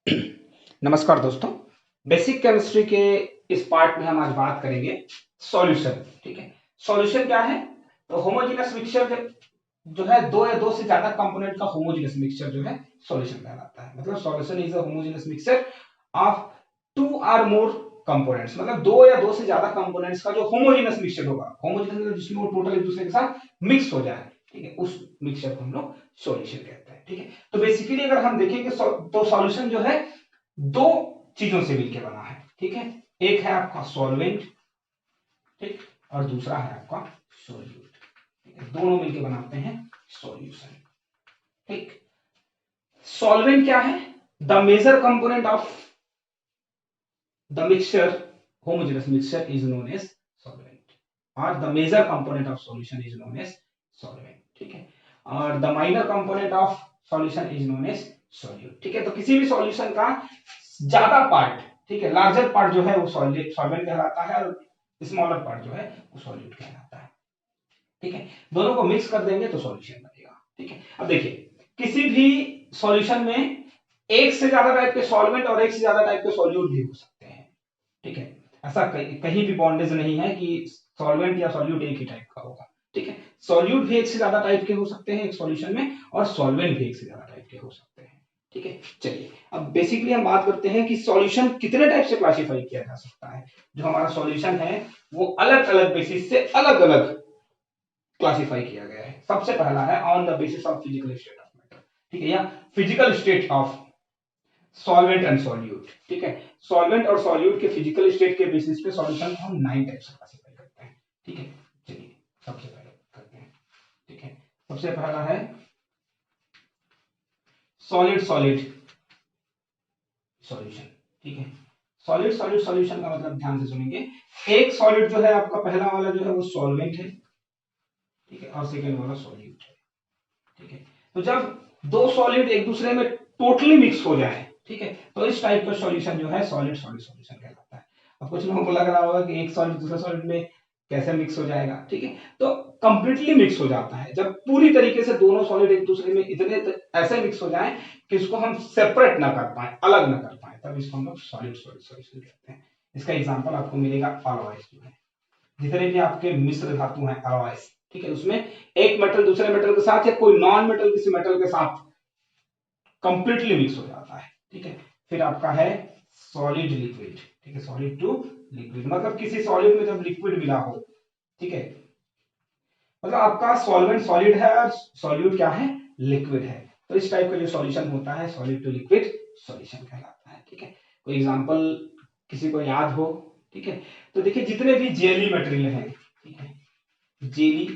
नमस्कार दोस्तों। Basic chemistry के इस पार्ट में हम आज बात करेंगे सॉल्यूशन। ठीक है, सॉल्यूशन क्या है? तो होमोजेनस मिक्सचर जो है दो या दो से ज्यादा कंपोनेंट का होमोजेनस मिक्सचर जो है सॉल्यूशन कहलाता है। मतलब solution is a homogeneous mixture of two or more components. मतलब दो या दो से ज्यादा कंपोनेंट्स का जो होमोजेनस मिक्सचर होगा, होमोजेनस मतलब जिसमें वो टोटल एक दूसरे के साथ मिक्स हो जाए। ठीक है, उस मिक्सचर को हम लोग सॉल्यूशन कहते हैं। ठीक है, तो बेसिकली अगर हम देखें कि तो सॉल्यूशन जो है दो चीजों से मिलकर बना है। ठीक है, एक है आपका सॉल्वेंट, ठीक, और दूसरा है आपका सोल्यूट। ठीक है, दोनों मिलकर बनाते हैं सॉल्यूशन। ठीक, सॉल्वेंट क्या है? The major component of the mixture, homogeneous mixture is known as solvent, or the major component of solution is known as solvent. ठीक है, और the minor component of solution is known as solute. ठीक है, तो किसी भी solution का ज्यादा पार्ट, ठीक है, लार्जर पार्ट जो है वो सॉल्वेंट कहलाता है, और स्मॉलर पार्ट जो है वो सॉल्यूट कहलाता है। ठीक है, दोनों को मिक्स कर देंगे तो सॉल्यूशन बनेगा। ठीक है, अब देखिए किसी भी सॉल्यूशन में एक से ज्यादा टाइप के सॉल्वेंट और एक से ज्यादा टाइप के सॉल्यूट भी हो सकते हैं। ठीक है, ऐसा कहीं भी बॉन्डेज नहीं है कि सॉल्वेंट या सॉल्यूट एक ही टाइप का होगा। ठीक है, सॉल्यूट भी एक से ज्यादा टाइप के हो सकते हैं एक सॉल्यूशन में, और सॉल्वेंट भी एक से ज्यादा टाइप के हो सकते हैं। ठीक है, चलिए अब बेसिकली हम बात करते हैं कि सॉल्यूशन कितने टाइप से क्लासिफाई किया जा सकता है। जो हमारा सॉल्यूशन है वो अलग अलग बेसिस से अलग अलग क्लासिफाई किया गया है। सबसे पहला है on the basis of physical state of matter. ठीक है, या physical state of solvent and solute. ठीक है, सॉल्वेंट और सॉल्यूट के फिजिकल स्टेट के बेसिस पे सॉल्यूशन को हम 9 टाइप से क्लासिफाई करते हैं। ठीक है, चलिए सबसे पहले करते हैं। ठीक है, सबसे पहला है सॉलिड सॉलिड सॉल्यूशन। ठीक है, सॉलिड सॉलिड सॉल्यूशन का मतलब ध्यान से सुनेंगे। एक सॉलिड जो है आपका पहला वाला जो है वो सॉल्वेंट है। ठीक है, और सेकेंड वाला सॉल्यूट है। ठीक है, तो जब दो सॉलिड एक दूसरे में टोटली मिक्स हो जाए, ठीक है, तो इस टाइप का सॉल्यूशन जो है सॉलिड सॉलिड सॉल्यूशन कहलाता है। अब कुछ लोगों को लग रहा होगा कि एक सॉलिड दूसरे सॉलिड में कैसे मिक्स हो जाएगा। ठीक है, तो कंप्लीटली मिक्स हो जाता है जब पूरी तरीके से दोनों सॉलिड एक दूसरे में इतने ऐसे मिक्स हो जाए कि इसको हम सेपरेट ना कर पाए, अलग ना कर पाए, तब इसको हम लोग सॉलिड सॉलिड सॉल्यूशन कहते हैं। इसका एग्जांपल आपको मिलेगा अलॉयज जो है, जितने भी आपके मिश्र धातु हैं अलॉयज। ठीक है, उसमें एक मेटल दूसरे मेटल के साथ या कोई नॉन मेटल किसी मेटल के साथ कंप्लीटली मिक्स हो जाता है। ठीक है, फिर आपका है सॉलिड लिक्विड। ठीक है, सॉलिड टू लिक्विड मतलब किसी सॉलिड में जब लिक्विड मिला हो। ठीक है, मतलब आपका सॉल्वेंट सॉलिड है और सॉल्यूट क्या है? लिक्विड है। तो इस टाइप का जो सॉल्यूशन होता है सॉलिड टू लिक्विड सॉल्यूशन कहलाता है। ठीक है, कोई एग्जांपल किसी को याद हो? ठीक है, तो देखिए जितने भी जेली मटेरियल है, ठीक है, जेली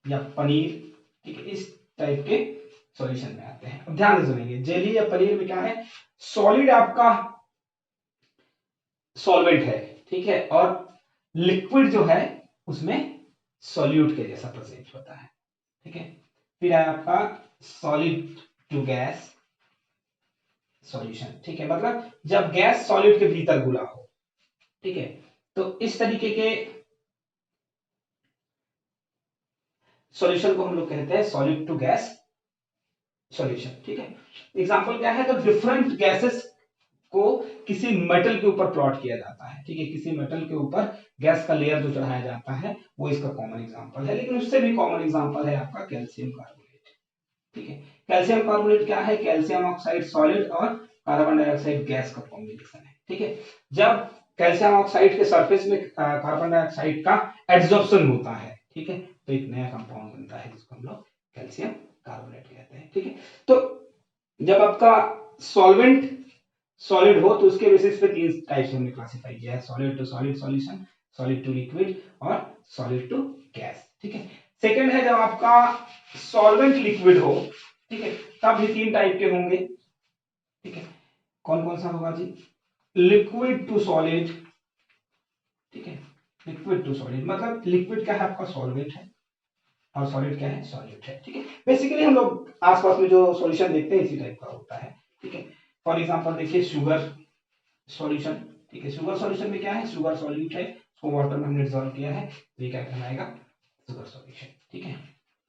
या पनीर, ठीक है, इस टाइप के सॉल्यूशन में आते हैं। अब ध्यान से सुनेंगे, जेली या पनीर में क्या है? सॉलिड आपका सॉल्वेंट है, ठीक है, और लिक्विड जो है उसमें सॉल्यूट के जैसा प्रेजेंट होता है। ठीक है, फिर है आपका सॉलिड टू गैस सॉल्यूशन। ठीक है, मतलब जब गैस सॉलिड के भीतर घुला हो। ठीक है, तो इस तरीके के सॉल्यूशन को हम लोग कहते हैं सॉलिड टू गैस सॉल्यूशन। ठीक है, एग्जांपल क्या है? तो डिफरेंट गैसेस को किसी मेटल के ऊपर प्लॉट किया जाता है। ठीक है, किसी मेटल के ऊपर गैस का लेयर जो चढ़ाया जाता है वो इसका कॉमन एग्जांपल है। लेकिन उससे भी कॉमन एग्जांपल है आपका कैल्शियम कार्बोनेट। ठीक है, कैल्शियम कार्बोनेट क्या है? कैल्शियम ऑक्साइड सॉलिड और कार्बन डाइऑक्साइड गैस का कॉम्बिनेशन है। ठीक है, जब कैल्शियम ऑक्साइड के सरफेस में कार्बन डाइऑक्साइड का एड्सॉर्प्शन होता है, ठीक है, तो एक नया कंपाउंड बनता है जिसको हम लोग कैल्शियम कार्बोनेट कहते हैं। ठीक है, तो जब आपका सॉल्वेंट सॉलिड हो तो उसके बेसिस पे तीन टाइप से हमने क्लासिफाई किया है, solid to solid solution, solid to liquid और सॉलिड टू गैस। ठीक है, सेकंड है जब आपका सॉल्वेंट लिक्विड हो, ठीक है, तब भी तीन टाइप के होंगे। ठीक है, कौन कौन सा होगा जी? Liquid to solid. ठीक है, लिक्विड टू सॉलिड मतलब लिक्विड क्या है? आपका सॉल्वेंट है, और सॉलिड क्या है? सॉल्यूट है। ठीक है, बेसिकली हम लोग आसपास में जो सॉल्यूशन देखते हैं इसी टाइप का होता है। ठीक है, फॉर एग्जांपल देखिए शुगर सॉल्यूशन। ठीक है, शुगर सॉल्यूशन में क्या है? शुगर सॉल्यूट है, उसको वाटर में हमने डिसॉल्व किया है, तो ये क्या कहलाएगा? Sugar solution. ठीक है,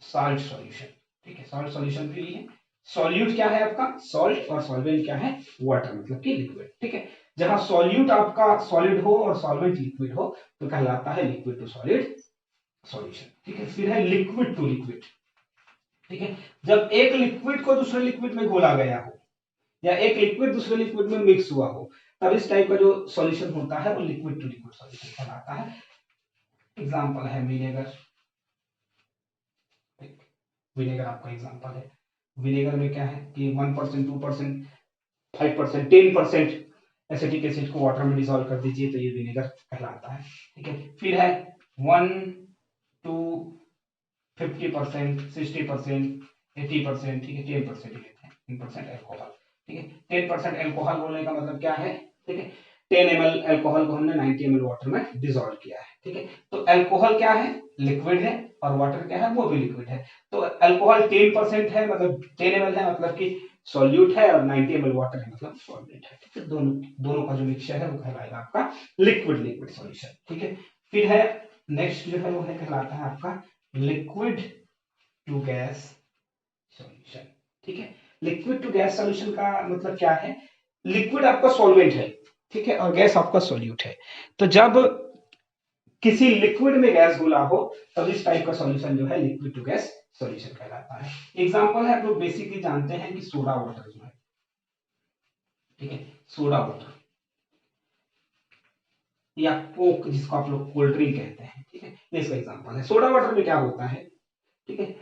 साल्ट सॉल्यूशन। ठीक है, साल्ट सॉल्यूशन भी है, सॉल्यूट क्या है आपका सॉल्ट और सॉल्वेंट क्या है वाटर मतलब कि लिक्विड। ठीक है, जहां सॉल्यूट आपका सॉलिड हो और सॉल्वेंट लिक्विड हो तो कहलाता है लिक्विड टू सॉलिड सॉल्यूशन। ठीक है, फिर है लिक्विड टू लिक्विड। ठीक है, जब एक लिक्विड को दूसरे लिक्विड में घोला गया हो या एक लिक्विड दूसरे लिक्विड में मिक्स हुआ हो तब इस टाइप का जो सॉल्यूशन होता है वो लिक्विड टू लिक्विड सॉल्यूशन कहलाता है। एग्जांपल है विनेगर। विनेगर आपका एग्जांपल है। विनेगर में क्या है कि 1%, 2%, 5%, 10% एसिटिक एसिड को वाटर में डिसॉल्व कर दीजिए तो ये विनेगर कहलाता है। ठीक है, फिर है 1 to 50%, 60%, 80%, ठीक है 10% लेते हैं 10% एल्कोहल। ठीक है, 10% एल्कोहल बोलने का मतलब क्या है, ठीक है 10 ml एल्कोहल को हमने 90 ml वाटर में डिसॉल्व किया है। ठीक है, तो एल्कोहल क्या है लिक्विड है और वाटर क्या है वो भी लिक्विड है। तो अल्कोहल 10% है मतलब 10 ml है मतलब कि सॉल्यूट है और 90 ml वाटर है मतलब सॉल्वेंट है। ठीक है, दोनों दोनों का जो मिक्सचर है वो कहलाएगा आपका लिक्विड लिक्विड सॉल्यूशन। ठीक है, फिर है नेक्स्ट जो है वो है कहलाता है आपका लिक्विड टू गैस सॉल्यूशन। ठीक है, लिक्विड टू गैस सॉल्यूशन का मतलब क्या है, लिक्विड आपका सॉल्वेंट है ठीक है और गैस आपका सॉल्यूट है। तो जब किसी लिक्विड में गैस घुला हो तब इस टाइप का सॉल्यूशन जो है लिक्विड टू गैस सॉल्यूशन कहलाता है। एग्जांपल है आप लोग बेसिकली जानते हैं कि सोडा वाटर जो है, ठीक है सोडा वाटर या कोक जिसको आप लोग कोल्ड ड्रिंक कहते हैं, ठीक है ये इसका एग्जांपल है। सोडा वाटर में क्या होता है, ठीक है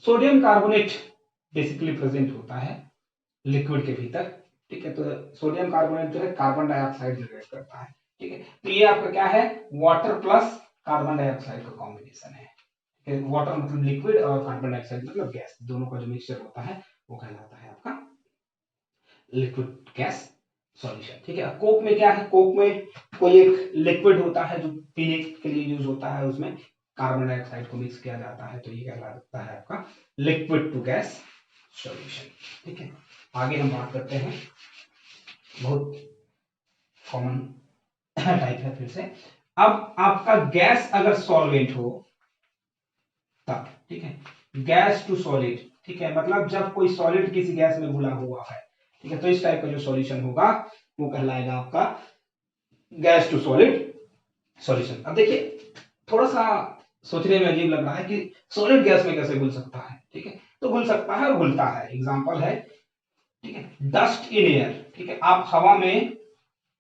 सोडियम कार्बोनेट बेसिकली प्रेजेंट होता है लिक्विड के भीतर। ठीक है, तो सोडियम कार्बोनेट जो है कार्बन डाइऑक्साइड जनरेट करता है। ठीक है, तो ये आपका क्या है वाटर प्लस कार्बन डाइऑक्साइड का कॉम्बिनेशन है। वाटर मतलब लिक्विड और कार्बन डाइऑक्साइड मतलब गैस, दोनों का जो मिक्सचर होता है वो कहलाता है आपका लिक्विड गैस सॉल्यूशन। ठीक है, कोक में क्या है, कोक में कोई एक लिक्विड होता है जो पीने के लिए यूज होता है, उसमें कार्बन डाइऑक्साइड को मिक्स किया जाता है तो ये कहलाता है आपका लिक्विड टू गैस सॉल्यूशन। ठीक है, आगे हम बात करते हैं बहुत कॉमन टाइप है फिर से। अब आपका गैस अगर सॉल्वेंट हो तब, ठीक है गैस टू सॉलिड, ठीक है मतलब जब कोई सॉलिड किसी गैस में घुला हुआ है, ठीक है तो इस टाइप का जो सॉल्यूशन होगा वो कहलाएगा आपका गैस टू सॉलिड सॉल्यूशन। अब देखिए थोड़ा सा सोचने में अजीब लग रहा है कि सॉलिड गैस में कैसे घुल सकता है, ठीक है तो घुल सकता है और घुलता है। एग्जांपल है ठीक है डस्ट इन एयर। ठीक है, आप हवा में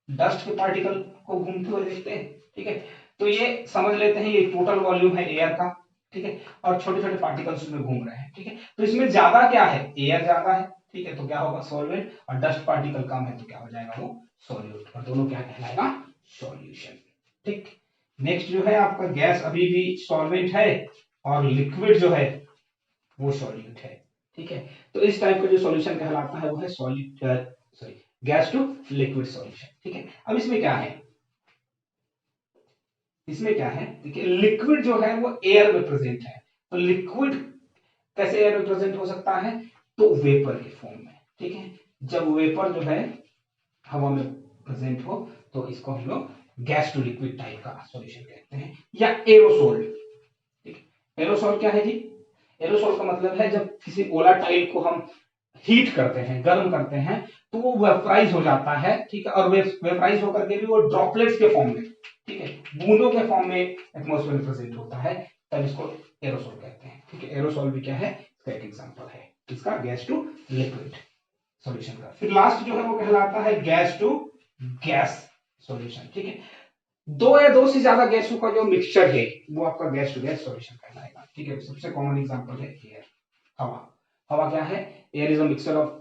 डस्ट के पार्टिकल को घूमते हुए देखते हैं, ठीक है तो ये समझ लेते हैं ये टोटल वॉल्यूम है एयर का। ठीक है, और छोटे छोटे पार्टिकल्स उसमें घूम रहे हैं। ठीक है, तो इसमें ज्यादा क्या है एयर ज्यादा है, ठीक है तो क्या होगा सॉल्वेंट, और डस्ट पार्टिकल कम है तो क्या हो जाएगा वो सॉल्यूट, और दोनों क्या कहलाएगा सॉल्यूशन। ठीक, नेक्स्ट जो है आपका गैस अभी भी सॉल्वेंट है और लिक्विड जो है वो सॉल्यूट है। ठीक है, तो इस टाइप का जो सॉल्यूशन कहलाता है वो है solid sorry gas to liquid solution. ठीक है, अब इसमें क्या है, इसमें क्या है देखिए लिक्विड जो है वो एयर में प्रेजेंट है। तो लिक्विड कैसे एयर में प्रेजेंट हो सकता है, तो वेपर के फॉर्म में। ठीक है, जब वेपर जो है हवा में प्रेजेंट हो तो इसको हम लोग गैस टू लिक्विड टाइप का सॉल्यूशन कहते हैं, या एरोसोल। ठीक है, एरोसोल क्या है जी, एरोसोल का मतलब है जब किसी वोलाटाइल को हम हीट करते हैं गर्म करते हैं तो वो वेपराइज हो जाता है। ठीक है, और वेपराइज होकर के भी वो ड्रॉपलेट्स के फॉर्म में, ठीक है बूंदों के फॉर्म में एटमॉस्फेयर में प्रेजेंट होता है तब इसको एरोसोल कहते हैं। ठीक है, एरोसोल भी क्या है इसका एक एग्जांपल है इसका गैस टू लिक्विड सॉल्यूशन का। फिर लास्ट जो है वो कहलाता है गैस टू गैस सॉल्यूशन। ठीक है, दो या दो से ज्यादा गैसों का जो मिक्सचर है वो आपका गैस टू गैस सॉल्यूशन कहलाएगा। ठीक है, सबसे कॉमन एग्जांपल है एयर, हवा। हवा क्या है, air is a mixture of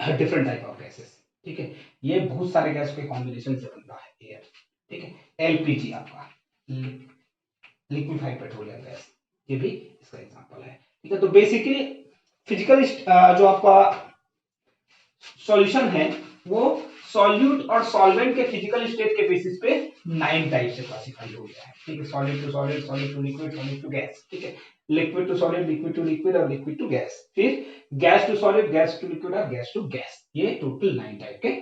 different type of gases. ठीक है, ये बहुत सारे गैस के कॉम्बिनेशन से बनता है एयर। ठीक है, एलपीजी आपका लिक्विफाइड पेट्रोलियम गैस, ये भी इसका एग्जांपल है। ठीक है, तो बेसिकली फिजिकल जो आपका सॉल्यूशन है वो सॉल्यूट और सॉल्वेंट के फिजिकल स्टेट के बेसिस पे 9 टाइप से क्लासिफाई हो गया है। ठीक है, solid to solid, solid to liquid, solid to gas. ठीक है, liquid to solid, liquid to liquid और लिक्विड टू गैस। फिर gas to solid, gas to liquid और गैस टू गैस। ये टोटल 9 टाइप के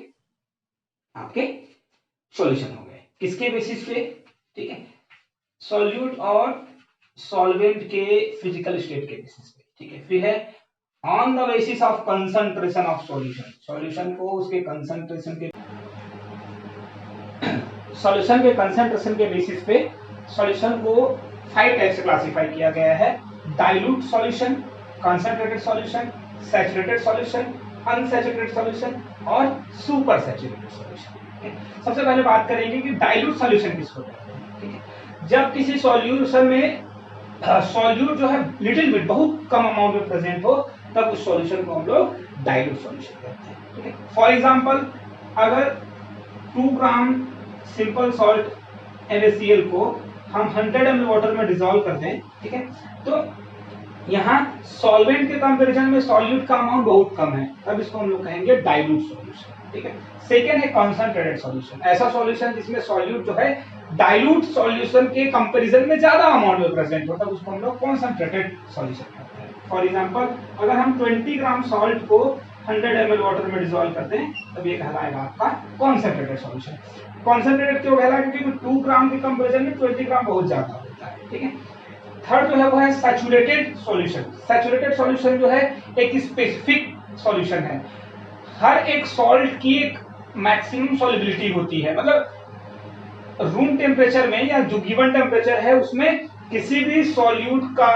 आपके सॉल्यूशन हो गए। किसके बेसिस पे, ठीक है सॉल्यूट और सॉल्वेंट के फिजिकल स्टेट के बेसिस पे। ठीक है। फिर है on the basis of concentration of solution, solution को उसके कंसंट्रेशन के बेसिस पे सॉल्यूशन को 5 टाइप से क्लासिफाई किया गया है। Dilute solution, concentrated solution, saturated solution, unsaturated solution और सुपर सैचुरेटेड सॉल्यूशन। सबसे पहले बात करेंगे कि डाइल्यूट सॉल्यूशन किसको कहते हैं। ठीक है, जब किसी सॉल्यूशन में सॉल्यूट जो है लिटिल बिट, बहुत कम अमाउंट में प्रेजेंट हो, तब उस सॉल्यूशन को हम लोग डाइल्यूट सॉल्यूशन कहते हैं। ठीक है, फॉर एग्जांपल अगर 2 ग्राम सिंपल सॉल्ट NaCl को हम 100 ml वाटर में डिसॉल्व कर दें, ठीक है, तो यहाँ सॉल्वेंट के कंपैरिजन में सॉल्यूट का अमाउंट बहुत कम है, तब इसको हम लोग कहेंगे डाइल्यूट सॉल्यूशन। ठीक है, सेकेंड है कंसंट्रेटेड सॉल्यूशन, ऐसा सॉल्यूशन जिसमें सॉल्यूट जो है डाइल्यूट सॉल्यूशन के कंपैरिजन में ज्यादा अमाउंट में प्रेजेंट होता है, उसको हम लोग कंसंट्रेटेड सॉल्यूशन कहते हैं। फॉर एग्जांपल अगर हम 20 ग्राम सॉल्ट को 100 ml वाटर में डिसॉल्व करते हैं, तब ये कहलाएगा आपका कंसंट्रेटेड सॉल्यूशन। कंसंट्रेटेड क्यों कहलाएगा? क्योंकि 2 ग्राम के कंपैरिजन में 20 ग्राम बहुत ज्यादा होता है। ठीक है, थर्ड जो है वो है सैचुरेटेड सॉल्यूशन। सैचुरेटेड सॉल्यूशन जो है एक स्पेसिफिक सॉल्यूशन है, हर एक सॉल्ट की एक मैक्सिमम सॉल्युबिलिटी होती है, मतलब रूम टेम्परेचर में या जो गिवन टेम्परेचर है उसमें किसी भी सॉल्यूट का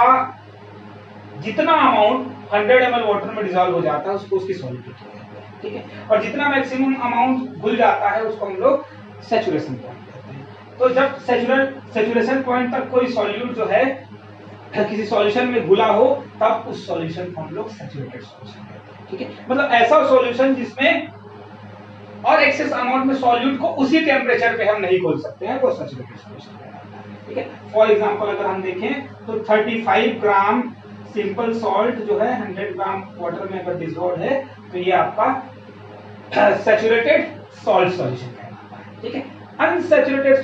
जितना अमाउंट 100 ml वाटर में डिसॉल्व हो जाता है उसको उसकी सॉल्युबिलिटी कहते हैं। ठीक है, और जितना मैक्सिमम अमाउंट घुल जाता है उसको हम लोग सैचुरेशन पॉइंट कहते हैं। तो जब सैचुरेशन पॉइंट तक कोई सॉल्यूट जो है किसी सॉल्यूशन में घुला हो, तब उस सॉल्यूशन को हम लोग सैचुरेटेड सॉल्यूशन कहते हैं। ठीक है, मतलब ऐसा सॉल्यूशन जिसमें और एक्सेस अमाउंट में सॉल्यूट को उसी टेम्परेचर पे हम नहीं खोल सकते हैं, वो सैचुरेटेड सॉल्यूशन कहलाता है। ठीक है, फॉर एग्जांपल अगर हम देखें तो 35 ग्राम सिंपल सॉल्ट जो है 100 ग्राम वाटर में अगर डिसॉल्व है, तो ये आपका सैचुरेटेड सॉल्ट सॉल्यूशन कहलाता है। ठीक है, अनसैचुरेटेड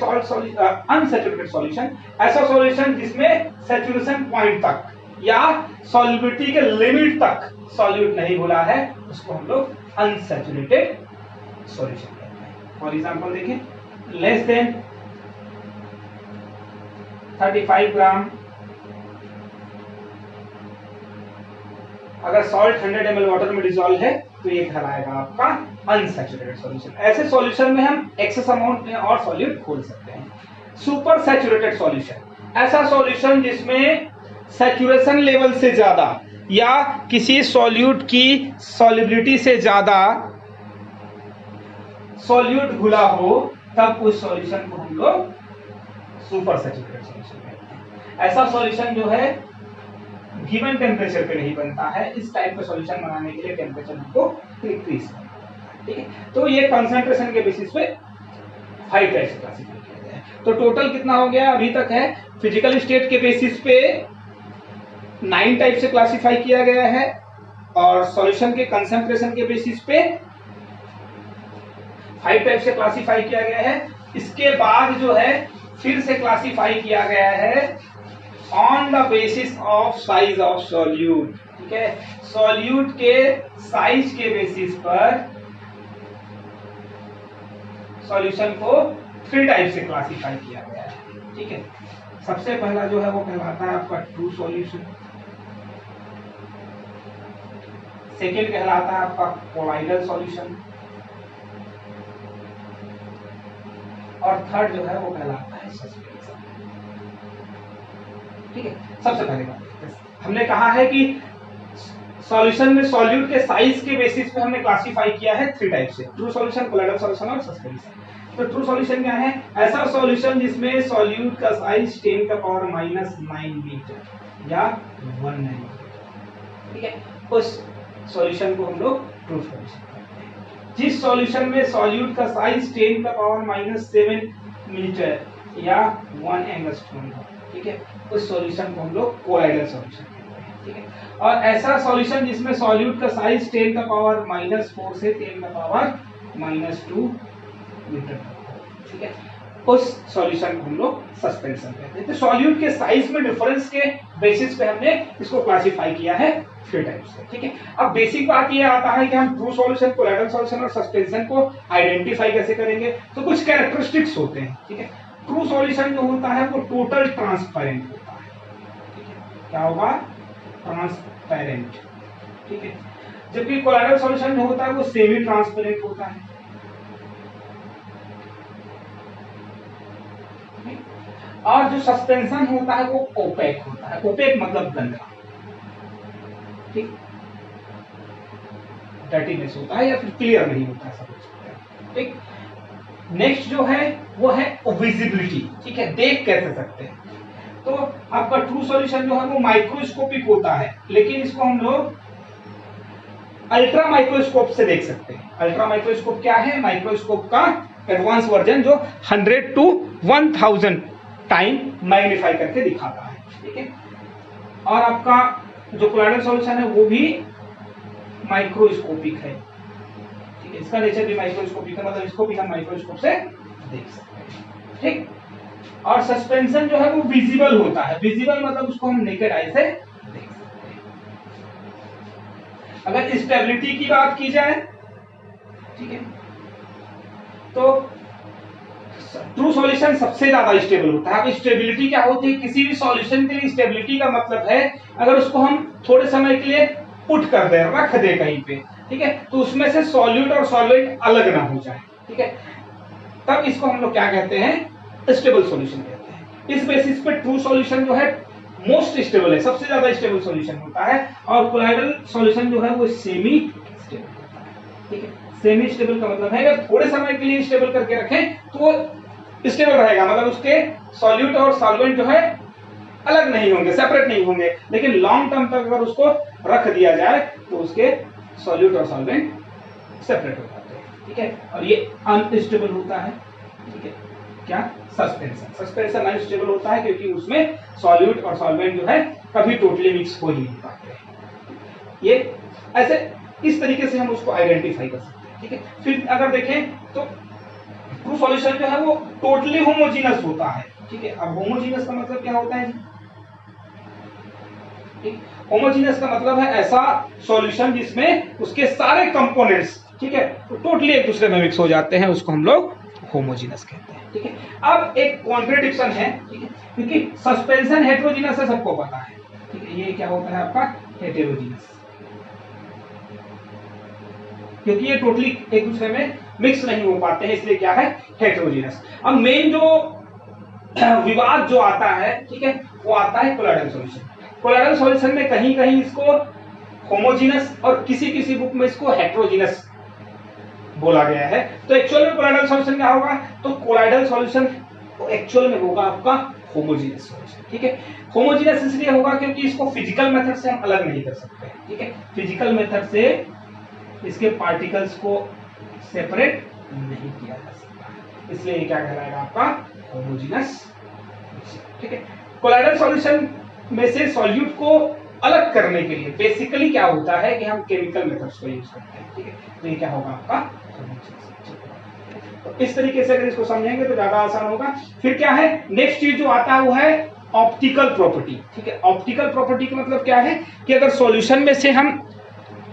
सॉल्यूशन ऐसा सॉल्यूशन जिसमें सैचुरेशन पॉइंट तक या सॉल्युबिलिटी के लिमिट तक सॉल्यूट नहीं घुला है, उसको हम लोग अनसैचुरेटेड सॉल्यूशन कहते हैं। फॉर एग्जांपल देखें, लेस देन 35 ग्राम अगर सॉल्ट 100 ml वाटर में डिसॉल्व है, तो ये कहलाएगा आपका अनसैचुरेटेड सॉल्यूशन। ऐसे सॉल्यूशन में हम एक्सेस अमाउंट में और सॉल्यूट खोल सकते हैं। सुपर सैचुरेटेड सॉल्यूशन, ऐसा सॉल्यूशन जिसमें सैचुरेशन लेवल से ज्यादा या किसी सॉल्यूट की सॉल्युबिलिटी से ज्यादा सॉल्यूट घुला हो, तब उस सॉल्यूशन को हम लोग सुपर सैचुरेटेड सॉल्यूशन कहते हैं। ऐसा सॉल्यूशन जो है गिवन टेम्परेचर पे नहीं बनता है, इस टाइप का सॉल्यूशन बनाने के लिए टेम्परेचर हमको इंक्रीज करना है। ठीक है, तो ये कंसंट्रेशन के बेसिस पे 5 टाइप से क्लासिफाई किया गया है। तो टोटल कितना हो गया अभी तक है? फिजिकल स्टेट के बेसिस पे 9 टाइप से क्लासिफाई किया गया है, और सॉल्यूशन के कंसंट्रेशन के बेसिस पे 5 टाइप से क्लासिफाई किया गया है। इसके बाद जो है फिर से क्लासिफाई किया गया है on the basis of size of solute. ठीक है, सॉल्यूट के साइज के बेसिस पर सॉल्यूशन को 3 टाइप से क्लासिफाई किया गया है। ठीक है, सबसे पहला जो है वो कहलाता है आपका ट्रू सॉल्यूशन, सेकेंड कहलाता है आपका कोलाइडल सॉल्यूशन, और थर्ड जो है वो कहलाता है सस्पेंशन। ठीक है, सबसे पहले बात हमने कहा है कि सॉल्यूशन में सॉल्यूट के साइज के बेसिस पे हमने क्लासिफाई किया है 3 टाइप से, ट्रू सॉल्यूशन, कोलाइडल सॉल्यूशन और सस्पेंशन। तो ट्रू सॉल्यूशन क्या है? ऐसा सॉल्यूशन जिसमें सॉल्यूट का साइज 10⁻⁹ मीटर या 1 नैनोमीटर। ठीक है, उस सॉल्यूशन को हम लोग ट्रू सॉल्यूशन कहते हैं। जिस सॉल्यूशन में सॉल्यूट का साइज 10⁻⁷ मीटर या 1 एंगस्ट्रॉम हो, ठीक है, उस सॉल्यूशन को हम लोग कोलाइडल सॉल्यूशन कहते हैं। ठीक है, और ऐसा सॉल्यूशन जिसमें सॉल्यूट का साइज 10⁻⁻⁴ से 10⁻⁻² मीटर तक हो, ठीक है, उस सॉल्यूशन को हम लोग सस्पेंशन कहते हैं। तो सॉल्यूट के साइज में डिफरेंस के बेसिस पे हमने इसको क्लासिफाई किया है 3 टाइप्स से। ठीक है, अब बेसिक बात ये आता है कि हम ट्रू सॉल्यूशन, कोलाइडल सॉल्यूशन और सस्पेंशन को आइडेंटिफाई कैसे करेंगे। तो कुछ कैरेक्टरिस्टिक्स होते हैं। ठीक है, ट्रू सॉल्यूशन जो होता है वो टोटल ट्रांसपेरेंट होता है। ठीक है, क्या होगा? ट्रांसपेरेंट, ठीक है, जबकि कोलाइडल सॉल्यूशन जो होता है वो सेमी ट्रांसपेरेंट होता है। और जो सस्पेंशन होता है वो ओपेक होता है। ओपेक मतलब गंदा, ठीक, डर्टीनेस होता है या फिर क्लियर नहीं होता है, सब कुछ, ठीक। नेक्स्ट जो है वो है विजिबिलिटी, ठीक है, देख कैसे सकते हैं। तो आपका ट्रू सॉल्यूशन जो है वो माइक्रोस्कोपिक होता है, लेकिन इसको हम लोग अल्ट्रा माइक्रोस्कोप से देख सकते हैं। अल्ट्रा माइक्रोस्कोप क्या है? माइक्रोस्कोप का एडवांस वर्जन जो 100 to 1000 टाइम मैग्नीफाई करके दिखाता है, ठीक है। और आपका जो कोलाइडल सॉल्यूशन है वो भी माइक्रोस्कोपिक है, ठीक है, इसका नेचर भी माइक्रोस्कोपिक है, मतलब इसको भी हम माइक्रोस्कोप से देख सकते हैं, ठीक। और सस्पेंशन जो है वो विजिबल होता है। विजिबल मतलब उसको हम नेकेड आई से देख सकते हैं। अगर स्टेबिलिटी की बात की जाए, ठीक है, तो ट्रू सॉल्यूशन सबसे ज्यादा स्टेबल होता है। अब स्टेबिलिटी क्या होती है? किसी भी सॉल्यूशन के लिए स्टेबिलिटी का मतलब है अगर उसको हम थोड़े समय के लिए पुट कर दे, रख दे कहीं पे, ठीक है, तो उसमें से सॉल्यूट और सॉल्वेंट अलग ना हो जाए, ठीक है, तब इसको हम लोग क्या कहते हैं? स्टेबल सॉल्यूशन कहते हैं। इस बेसिस पे ट्रू सॉल्यूशन जो है मोस्ट स्टेबल है, सबसे ज्यादा स्टेबल सॉल्यूशन होता है। और कोलाइडल सॉल्यूशन जो है वो सेमी स्टेबल होता है, ठीक है। सेमी स्टेबल का मतलब है अगर थोड़े समय के लिए स्टेबल करके रखें तो वो स्टेबल रहेगा, मतलब उसके सॉल्यूट और सॉल्वेंट जो है अलग नहीं होंगे, सेपरेट नहीं होंगे। लेकिन लॉन्ग टर्म तक अगर उसको रख दिया जाए तो उसके सॉल्यूट और सॉल्वेंट सेपरेट हो जाते हैं, ठीक है। और ये अनस्टेबल होता है, ठीक है। क्या? सस्पेंशन। सस्पेंशन अनस्टेबल होता है क्योंकि उसमें सॉल्यूट और सॉल्वेंट जो है कभी टोटली मिक्स हो ही नहीं पाते। ये ऐसे इस तरीके से हम उसको आइडेंटिफाई कर सकते हैं, ठीक है। फिर अगर देखें तो ट्रू सॉल्यूशन जो है वो टोटली होमोजीनस होता है, ठीक है। अब होमोजीनस का मतलब क्या होता है? होमोजीनस का मतलब है ऐसा सॉल्यूशन जिसमें उसके सारे कंपोनेंट्स, ठीक है, तो टोटली एक दूसरे में मिक्स हो जाते हैं, उसको हम लोग होमोजीनस कहते हैं, ठीक है। अब एक कॉन्ट्रडिक्शन है, ठीक है, क्योंकि सस्पेंशन हेटेरोजीनस है, सबको पता है, ठीक है। ये क्या होता है आपका? हेटेरोजीनस, क्योंकि ये टोटली एक दूसरे में मिक्स नहीं हो पाते हैं, इसलिए क्या है? हेटेरोजीनस। अब मेन जो विवाद जो आता है, ठीक है, वो आता है कोलाइडल सॉल्यूशन। कोलाइडल सॉल्यूशन में कहीं कहीं इसको होमोजीनस और किसी किसी बुक में इसको हेटेरोजीनस बोला गया है। तो एक्चुअल में कोलाइडल सॉल्यूशन क्या होगा? तो कोलाइडल सॉल्यूशन एक्चुअल में होगा आपका होमोजीनस सॉल्यूशन, ठीक है। होमोजीनस इसलिए होगा क्योंकि इसको फिजिकल मेथड से हम अलग नहीं कर सकते, ठीक है। फिजिकल मेथड से इसके पार्टिकल्स को सेपरेट नहीं किया जा सकता, इसलिए ये क्या कहलाएगा? आपका होमोजीनस, ठीक है। कोलाइडल सॉल्यूशन में से सॉल्यूट को अलग करने के लिए बेसिकली क्या होता है कि हम केमिकल मेथड्स को यूज करते हैं, ठीक है। तो ये क्या होगा? आपका तो इस तरीके से अगर इसको समझेंगे तो ज्यादा आसान होगा। फिर क्या है? नेक्स्ट चीज जो आता है वो है ऑप्टिकल प्रॉपर्टी, ठीक है। ऑप्टिकल प्रॉपर्टी का मतलब क्या है कि अगर सॉल्यूशन में से हम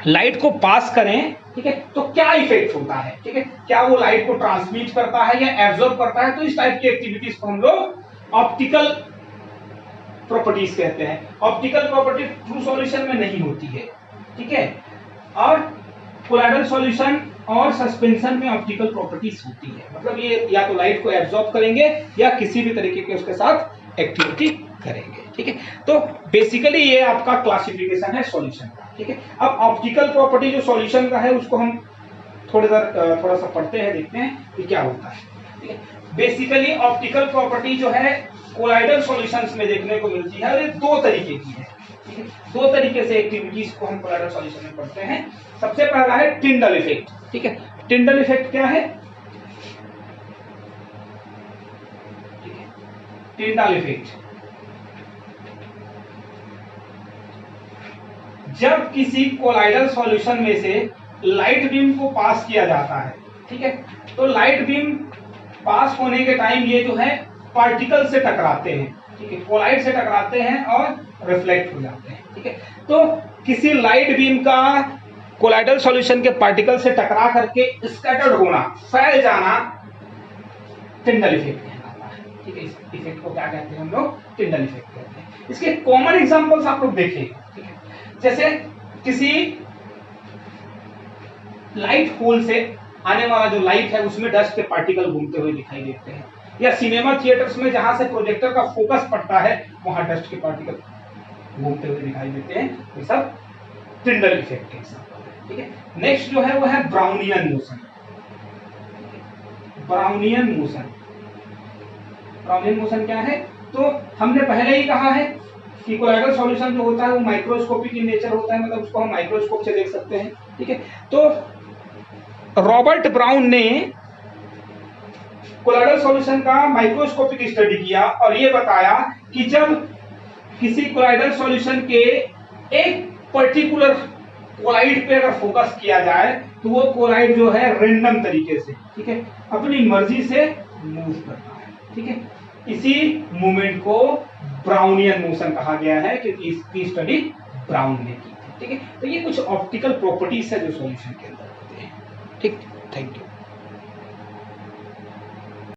लाइट को पास करें, ठीक है, तो क्या इफेक्ट होता है, ठीक है। क्या वो लाइट को ट्रांसमिट करता है या एब्जॉर्ब करता है? तो इस टाइप की एक्टिविटीज को हम लोग ऑप्टिकल प्रॉपर्टीज कहते हैं। ऑप्टिकल प्रॉपर्टी ट्रू सॉल्यूशन में नहीं होती है, ठीक है। और कोलाइडल सॉल्यूशन और सस्पेंशन में ऑप्टिकल प्रॉपर्टीज होती है, मतलब ये या तो लाइट को एब्जॉर्ब करेंगे या किसी भी तरीके के उसके साथ एक्टिविटी करेंगे, ठीक है। तो बेसिकली ये आपका क्लासिफिकेशन है सॉल्यूशन का, ठीक है। अब ऑप्टिकल प्रॉपर्टी जो सॉल्यूशन का है उसको हम थोड़ा सा पढ़ते हैं, देखते हैं कि क्या होता है, ठीक है। बेसिकली ऑप्टिकल प्रॉपर्टी जो है कोलाइडल सॉल्यूशंस में देखने को मिलती है और ये दो तरीके की है, ठीक है। दो तरीके से एक्टिविटीज को हम कोलाइडल सॉल्यूशन में पढ़ते हैं। सबसे पहला है टिंडल इफेक्ट, ठीक है। टिंडल इफेक्ट क्या है? टिंडल इफेक्ट जब किसी कोलाइडल सॉल्यूशन में से लाइट बीम को पास किया जाता है, ठीक है, तो लाइट बीम पास होने के टाइम ये जो है पार्टिकल से टकराते हैं, ठीक है, कोलाइड से टकराते हैं और रिफ्लेक्ट हो जाते हैं, ठीक है। तो किसी लाइट बीम का कोलाइडल सॉल्यूशन के पार्टिकल से टकरा करके स्कैटर्ड होना, फैल जाना, टिंडल इफेक्ट कहलाता है, ठीक है। इस इफेक्ट को क्या कहते हैं हम लोग? टिंडल इफेक्ट कहते हैं। इसके कॉमन एग्जांपल्स आप लोग देखिए, ठीक है। जैसे किसी लाइट होल से आने वाला जो लाइट है उसमें डस्ट के पार्टिकल घूमते हुए दिखाई देते हैं, या सिनेमा थिएटर्स में जहां से प्रोजेक्टर का फोकस पड़ता है वहां डस्ट के पार्टिकल घूमते हुए दिखाई देते हैं। ये सब टिंडल इफेक्ट के एग्जांपल है। ठीक है, नेक्स्ट जो है वो है Brownian motion. Brownian motion, Brownian motion क्या है? तो हमने पहले ही कहा है कि कोलाइडल सॉल्यूशन जो होता है वो माइक्रोस्कोपिक इन नेचर होता है, मतलब उसको हम माइक्रोस्कोप से देख सकते हैं। ठीक है, तो रॉबर्ट ब्राउन ने कोलाइडल सॉल्यूशन का माइक्रोस्कोपिक स्टडी किया और ये बताया कि जब किसी कोलाइडल सॉल्यूशन के एक पर्टिकुलर कोलाइड पे अगर फोकस किया जाए तो वो कोलाइड जो है रैंडम तरीके से, ठीक है, अपनी मर्जी से मूव करता है। ठीक है, इसी मूवमेंट को ब्राउनियन मोशन कहा गया है क्योंकि इसकी स्टडी ब्राउन ने की थी। ठीक है, तो ये कुछ ऑप्टिकल प्रॉपर्टीज है जो सॉल्यूशन के अंदर होते हैं। ठीक, थैंक यू।